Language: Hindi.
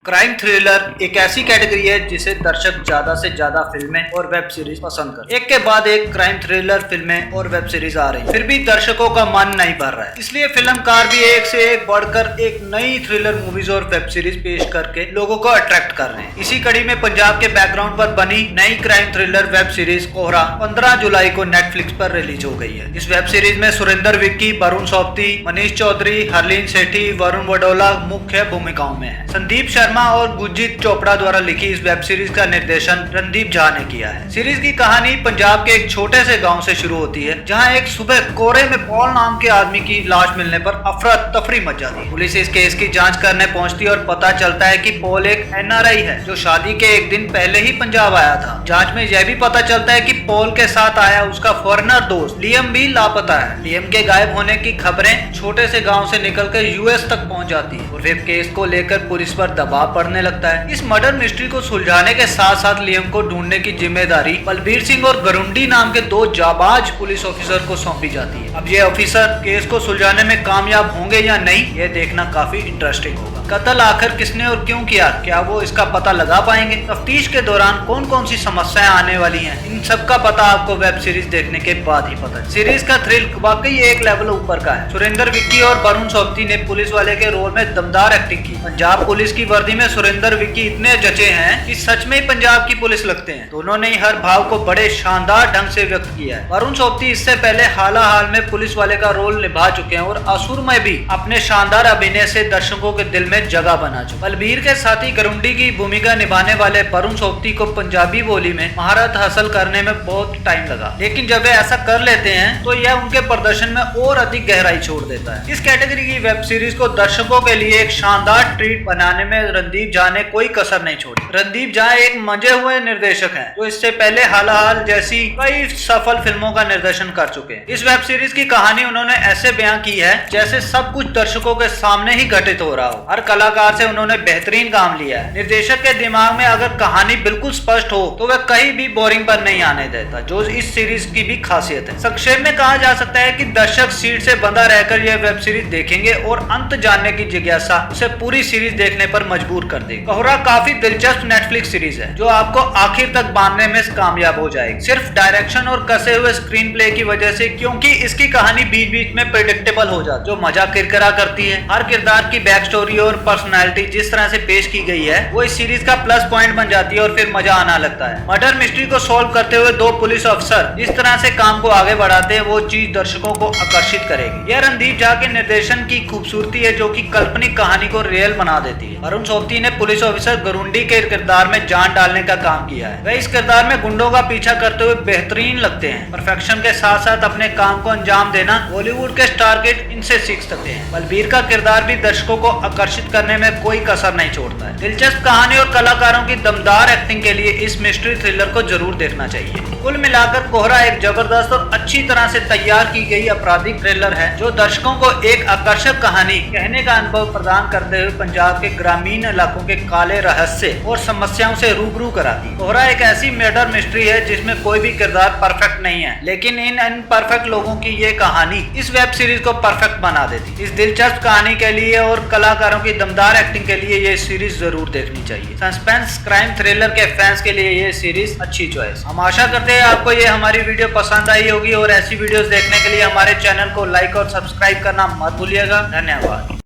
क्राइम थ्रिलर एक ऐसी कैटेगरी है जिसे दर्शक ज्यादा से ज्यादा फिल्में और वेब सीरीज पसंद करते हैं। एक के बाद एक क्राइम थ्रिलर फिल्में और वेब सीरीज आ रही हैं, फिर भी दर्शकों का मन नहीं भर रहा है। इसलिए फिल्मकार भी एक से एक बढ़कर एक नई थ्रिलर मूवीज और वेब सीरीज पेश करके लोगों को अट्रैक्ट कर रहे हैं। इसी कड़ी में पंजाब के बैकग्राउंड पर बनी नई क्राइम थ्रिलर वेब सीरीज कोहरा 15 जुलाई को नेटफ्लिक्स पर रिलीज हो गई है। इस वेब सीरीज में सुरेंद्र विक्की, वरुण सोबती, मनीष चौधरी, हरलीन सेठी, वरुण वडोला मुख्य भूमिकाओं में है। संदीप शर्मा और गुरजीत चोपड़ा द्वारा लिखी इस वेब सीरीज का निर्देशन रणदीप झा ने किया है। सीरीज की कहानी पंजाब के एक छोटे से गांव से शुरू होती है, जहां एक सुबह कोहरे में पॉल नाम के आदमी की लाश मिलने पर अफरा तफरी मच जाती है। पुलिस इस केस की जांच करने पहुंचती है और पता चलता है कि पॉल एक एनआरआई है जो शादी के एक दिन पहले ही पंजाब आया था। जांच में यह भी पता चलता है कि पॉल के साथ आया उसका फॉरेनर दोस्त लियम भी लापता है। लियम के गायब होने की खबरें छोटे से गाँव से निकलकर यूएस तक पहुँच जाती है और वेब केस को लेकर पुलिस पर दबाव पड़ने लगता है। इस मर्डर मिस्ट्री को सुलझाने के साथ साथ लियम को ढूंढने की जिम्मेदारी बलबीर सिंह और गरुंडी नाम के दो जाबाज पुलिस ऑफिसर को सौंपी जाती है। अब ये ऑफिसर केस को सुलझाने में कामयाब होंगे या नहीं, ये देखना काफी इंटरेस्टिंग होगा। कत्ल आखिर किसने और क्यों किया, क्या वो इसका पता लगा पाएंगे? तफ्तीश के दौरान कौन कौन सी समस्याएं आने वाली हैं, इन सब का पता आपको वेब सीरीज देखने के बाद ही पता है। सीरीज का थ्रिल वाकई एक लेवल ऊपर का है। सुरेंद्र विक्की और वरुण सोबती ने पुलिस वाले के रोल में दमदार एक्टिंग की। पंजाब पुलिस की वर्दी में सुरेंद्र विक्की इतने जचे हैं कि सच में ही पंजाब की पुलिस लगते हैं। दोनों ने हर भाव को बड़े शानदार ढंग से व्यक्त किया है। वरुण सोबती इससे पहले हाल में पुलिस वाले का रोल निभा चुके हैं और असुर में भी अपने शानदार अभिनय से दर्शकों के दिल में जगह बना चुके। बलबीर के साथ ही गरुंडी की भूमिका निभाने वाले वरुण सोबती को पंजाबी बोली में महारत हासिल करने में बहुत टाइम लगा, लेकिन जब वे ऐसा कर लेते हैं तो यह उनके प्रदर्शन में और अधिक गहराई छोड़ देता है। इस कैटेगरी की वेब सीरीज को दर्शकों के लिए एक शानदार ट्रीट बनाने में रणदीप झा ने कोई कसर नहीं छोड़ी। रणदीप झा एक मंजे हुए निर्देशक हैं जो इससे पहले हाल जैसी कई सफल फिल्मों का निर्देशन कर चुके हैं। इस वेब सीरीज की कहानी उन्होंने ऐसे बयां की है जैसे सब कुछ दर्शकों के सामने ही घटित हो रहा हो। हर कलाकार से उन्होंने बेहतरीन काम लिया है। निर्देशक के दिमाग में अगर कहानी बिल्कुल स्पष्ट हो तो वह कहीं भी बोरिंग पर नहीं आने देता, जो इस सीरीज की भी खासियत है। संक्षेप में कहा जा सकता है कि दर्शक सीट से बंधा रहकर यह वेब सीरीज देखेंगे और अंत जानने की जिज्ञासा उसे पूरी सीरीज देखने पर मजबूर कर देगी। कोहरा काफी दिलचस्प नेटफ्लिक्स सीरीज है जो आपको आखिर तक बांधने में कामयाब हो जाएगी, सिर्फ डायरेक्शन और कसे हुए स्क्रीन प्ले की वजह से, क्योंकि इसकी कहानी बीच बीच में प्रेडिक्टेबल हो जाती है, जो मजा किरकिरा करती है। हर किरदार की बैक स्टोरी और पर्सनैलिटी जिस तरह से पेश की गई है वो इस सीरीज का प्लस पॉइंट बन जाती है और फिर मजा आना लगता है। मर्डर मिस्ट्री को सॉल्व करते हुए दो पुलिस अफसर जिस तरह से काम को आगे बढ़ाते हैं वो चीज दर्शकों को आकर्षित करेगी। यह रणदीप झा के निर्देशन की खूबसूरती है जो कि काल्पनिक कहानी को रियल बना देती है। वरुण सोबती ने पुलिस ऑफिसर गरुंडी के किरदार में जान डालने का काम किया है। वह इस किरदार में गुंडों का पीछा करते हुए बेहतरीन लगते हैं। परफेक्शन के साथ साथ अपने काम को अंजाम देना बॉलीवुड के स्टार किड इनसे सीख सकते हैं। बलबीर का किरदार भी दर्शकों को आकर्षित करने में कोई कसर नहीं छोड़ता है। दिलचस्प कहानी और कलाकारों की दमदार एक्टिंग के लिए इस मिस्ट्री थ्रिलर को जरूर देखना चाहिए। कुल मिलाकर कोहरा एक जबरदस्त और अच्छी तरह से तैयार की गई आपराधिक थ्रिलर है जो दर्शकों को एक आकर्षक कहानी कहने का अनुभव प्रदान करते हुए पंजाब के ग्रामीण इलाकों के काले रहस्य और समस्याओं से रूबरू कराती है। कोहरा एक ऐसी मर्डर मिस्ट्री है जिसमें कोई भी किरदार परफेक्ट नहीं है, लेकिन इन अनपरफेक्ट लोगों की ये कहानी इस वेब सीरीज को परफेक्ट बना देती। इस दिलचस्प कहानी के लिए और कलाकारों की दमदार एक्टिंग के लिए ये सीरीज जरूर देखनी चाहिए। सस्पेंस क्राइम थ्रिलर के फैंस के लिए ये सीरीज अच्छी चॉइस। हम आशा करते हैं आपको ये हमारी वीडियो पसंद आई होगी और ऐसी वीडियोस देखने के लिए हमारे चैनल को लाइक और सब्सक्राइब करना मत भूलिएगा। धन्यवाद।